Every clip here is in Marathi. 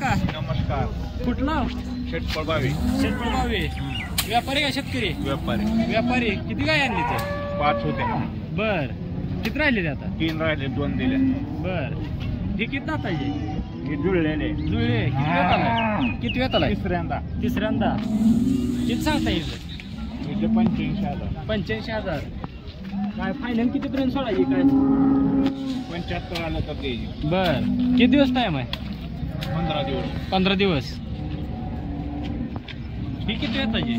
काका नमस्कार. कुठला शेटपळबावी. शेटपळबावी. व्यापारी का शेतकरी? व्यापारी. व्यापारी. किती गाय आणली ते? 5 होते. बर. किती राहिले ते आता? 3 राहिले, 2 दिले. बर. हे किती दाताचे? हे जुळलेले. जुळले. किती वेळ आला? तिसऱ्यांदा. तिसऱ्यांदा. किती सांगता येईल? 85,000. 85,000. काय फायनल कितीपर्यंत सोडायची काय? 75 आलं तर ते. बर. किती दिवस टाइम आहे? 15 दिवस. 15 दिवस. ही किती वेताची?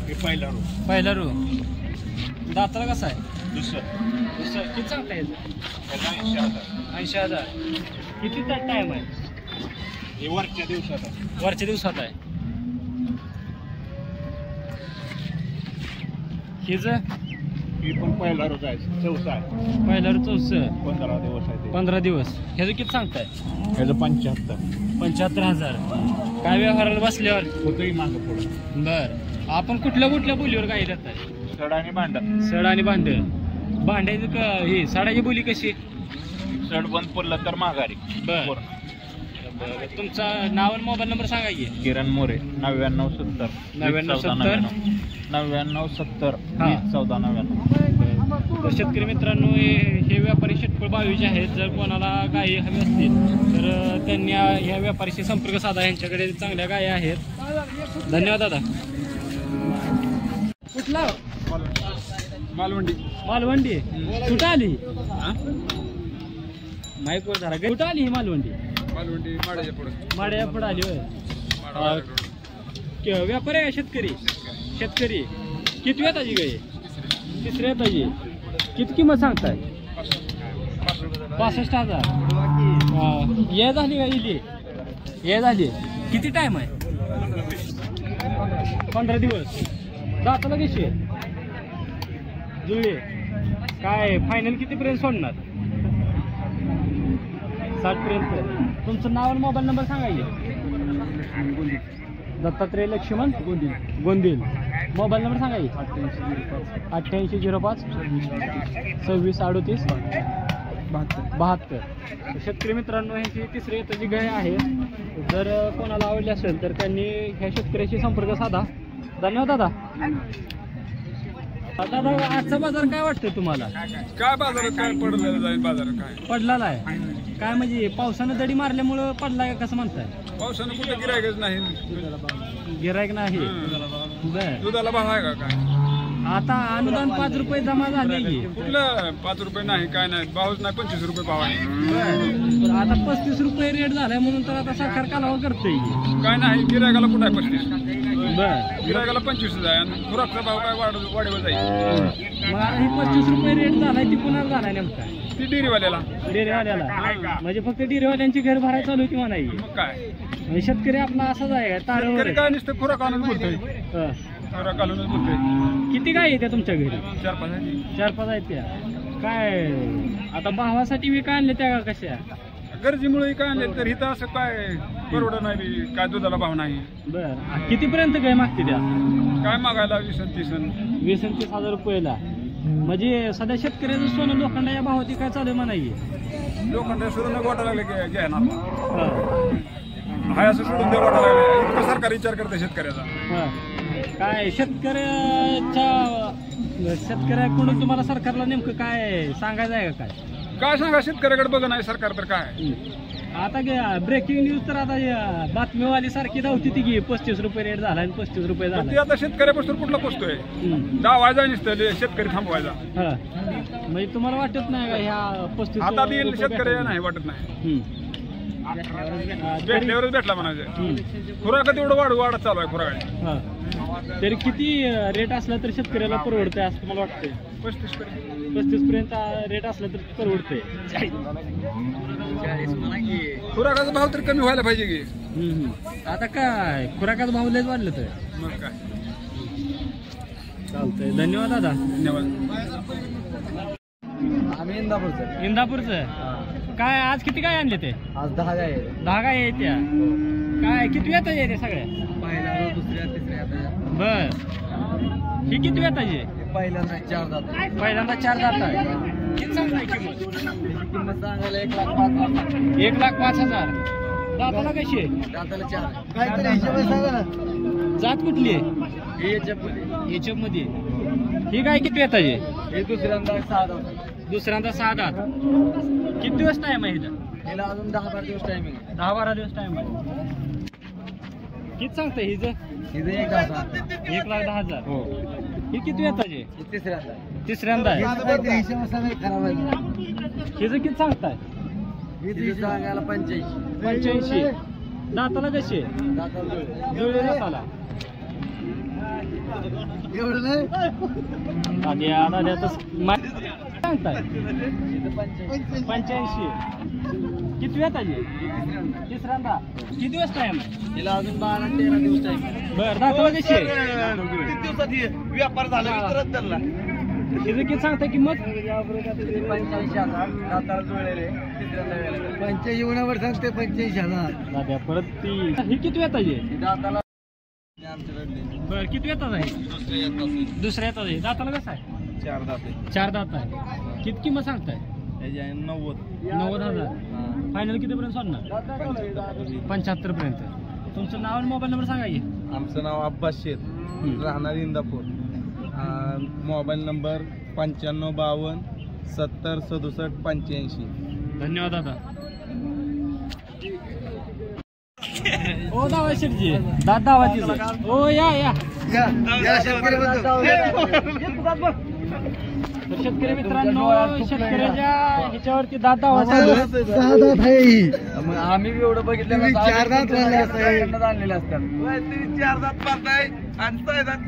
हे पहिला रो. पहिला रू. दाताला कसा आहे? दुसरं. किती सांगता येईल? त्याला 80,000. 80,000. किती टाइम आहे? हे वरच्या दिवसात आहे. वरच्या दिवसात आहे. हिज हे पण पहिला रोज आहे. चौसा आहे. पहिला रू 14. 15 दिवस आहे ते. 15 दिवस. ह्याचं किती सांगताय? ह्याचं 75. 75,000. काय व्यवहाराला बसल्यावर होतंही मागं पुढं. बर. आपण कुठल्या कुठल्या बोलीवर गाई देताय? सड आणि भांड. सड आणि भांड. भांड्याची हे सडाची बोली कशी? सड बंद पडलं तर माघारी. बर. तुमचा नाव आणि मोबाईल नंबर सांगा की. किरण मोरे. 9970 9970 9970 हा. 1499. तर शेतकरी मित्रांनो, हे व्यापारी शेटपळबावीचे आहेत. जर कोणाला गायी हवी असतील तर त्यांनी ह्या व्यापारीशी संपर्क साधा. यांच्याकडे चांगल्या गायी आहेत. धन्यवाद दादा. कुठला? मालवंडी. मालवंडी. कुठं आली? माईकवर झाला. कुठं आली ही मालवंडी? मालवंडी माड्याच्या पुढे. माड्या पुढे आली होय. व्यापारी आहे शेतकरी? शेतकरी. किती वेताची गाय? तिसऱ्या वेताची. किती किंमत सांगताय? 65,000. ये झाली का इली? ये झाली. किती टाइम आहे? 15 दिवस. दाताला कशी आहे? जुळे. काय फायनल कितीपर्यंत सोडणार? 60 पर्यंत. तुमचं नाव आणि मोबाईल नंबर सांगा की. दत्तात्रय लक्ष्मण गोंदिल. मोबाईल नंबर सांगा की. 8805 26 38 72. शेतकरी मित्रांनो, ह्यांची तिसरी येताची गाय आहे. जर कोणाला आवडली असेल तर त्यांनी ह्या शेतकऱ्याशी संपर्क साधा. धन्यवाद दादा. दादा, आजचा बाजार काय वाटतं तुम्हाला? काय बाजारात काय पडलेलं जाईल? बाजारात काय पडलेला आहे? काय म्हणजे पावसानं दडी मारल्यामुळं पडलाय का कसं म्हणताय? पावसानं कुठं गिरायकच नाही. गिरायक नाही. बर. दुधाला भाव आहे का काय? आता अनुदान 5 रुपये जमा झाले की. कुठलं 5 रुपये नाही, काय नाही. भावच नाही. 25 रुपये भाव आहे. बर. आता 35 रुपये रेट झालाय म्हणून तर आता सरकार कालावा करतंय. काय नाही, गिरायकाला कुठं आहे 35? बर. गिरायकाला 25 आहे आणि खुराकचा भाव काय वाढवत जाईल. मग आता ही 35 रुपये रेट झालाय ती कुणाला झालाय नेमका? ती डेअरीवाल्याला. डेअरीवाल्याला. म्हणजे फक्त डेअरीवाल्यांची घर भरायला चालू होती म्हणा. मग काय, म्हणजे शेतकरी आपला असाच आहे का? तारवर काय नुसतं खुराक आणून बोलतोय. खुराक आणूनच बोलतोय. किती गाय येत्या तुमच्या घरी? 4-5 आहे. 4-5 आहेत त्या. काय आता भावासाठी विका आणले त्या का कशा? गरजेमुळे काय आणले तर इथं असं काय परवडत नाही. काय दुधाला भाव नाही. बर. कितीपर्यंत गाय मागते त्या? काय मागायला 20-30. 20-30,000 रुपयेला. म्हणजे सध्या शेतकऱ्याचं सोनं लोखंडाच्या भावाची काय चालू म्हणायची? लोखंडा सोडून गोटा लागले घ्यायला. हाय असं सोडून द्या गोटा लागले. इतकं सरकार विचार करते शेतकऱ्याचा. काय शेतकऱ्याकडून तुम्हाला सरकारला नेमकं काय सांगायचं आहे का? काय सांगा, शेतकऱ्याकडे बघ नाही सरकार तर काय. आता ब्रेकिंग न्यूज तर आता बातमीवाली सारखी धावती ती की 35 रुपये रेट झाला आणि 35 रुपये झाला. ते आता शेतकऱ्यापासून कुठला पोचतोय? डावायचा नुसतं शेतकरी थांबवायचा. म्हणजे तुम्हाला वाटत नाही का ह्या 35 आता शेतकरी नाही वाटत नाही. भेटल्यावरच भेटला म्हणायचं. खुराक तेवढं वाढत चालू आहे खुराक. तरी किती रेट असला तर शेतकऱ्याला परवडतंय असं तुम्हाला वाटतंय? 35 पर्यंत रेट असला तर परवडतंय. खुराकाचा भाव तर कमी व्हायला पाहिजे की. आता काय खुराकाचा भाव लयच वाढलं तर मग काय. चालतंय. धन्यवाद दादा. धन्यवाद. आम्ही इंदापूरचं. इंदापूरचं. काय आज किती गाय आणले ते? आज 10 गाय आहेत. 10 गाय आहेत त्या. काय किती वेताची आहे ते सगळ्या? पहिल्या, दुसऱ्या, तिसऱ्या. बर. ही किती वेताची? पहिल्यांदा 4 दात. पहिल्यांदा 4 दात आहे. किती सांगताय किंमत? किंमत सांगायला 1,05,000. 1,05,000. दाताला कशी आहे? दाताला 4 काहीतरी हिशोब सांगा ना. जात कुठली आहे? याच्या मध्ये ही गाय किती येताची? हे दुसऱ्यांदा 6 दात. दुसऱ्यांदा 6 दात. किती दिवस टाइम आहे हिला? हिला अजून 10-12 दिवस टायमिंग आहे. 10-12 दिवस टाइम आहे. किती सांगताय हिचं? हिचं 1 दात. 1,10,000. हो. ही किती येताची? हे तिसऱ्यांदा. तिसऱ्यांदा आहे. हिशोब सांगा खराब आहे. हिचं किती सांगताय? हिचं सांगायला 85. 85. दाताला कशी आहे? दाताला जुळले. जुळले दाताला. एवढं नाही. दाद्या सांगताय? हिचं 85. 85. किती येताची? तिसऱ्यांदा. किती दिवस टाइम आहे? हिला अजून 12-13 दिवस टाइम आहे. बरं, दाताला कशी आहे? किती दिवसात व्यापार झाला विचारत त्यांना. हिचं किती सांगताय किंमत? 85,000 दाताला जुळलेले. तिसऱ्यांदा वेळेला 85 उन्हावर सांगते 85,000. दाद्या परत ती ही किती येताची? दाताला आमच्याकडले बरं, किती येतात आहे? दुसऱ्या येतात आहे. दाताला कसं आहे? 4 दात आहे. 4 दात आहे. किती किंमत सांगताय? त्याची आहे 90. 90,000. फायनल कितीपर्यंत सोडणार? 75 पर्यंत. तुमचं नाव आणि मोबाईल नंबर सांगा की. आमचं नाव अब्बास शेख, राहणार इंदापूर. Mobile number 9552 70 67 85. धन्यवाद दादा. ओ दावा शेटजी, दात दावा तिचं. ओ या. तर शेतकरी मित्रांनो, शेतकऱ्याच्या ह्याच्यावरती दात दावा चालू आहे. आम्ही एवढं बघितलं 4 दात आणलेले असतात. 4 दात पाहताय आणि 6 दात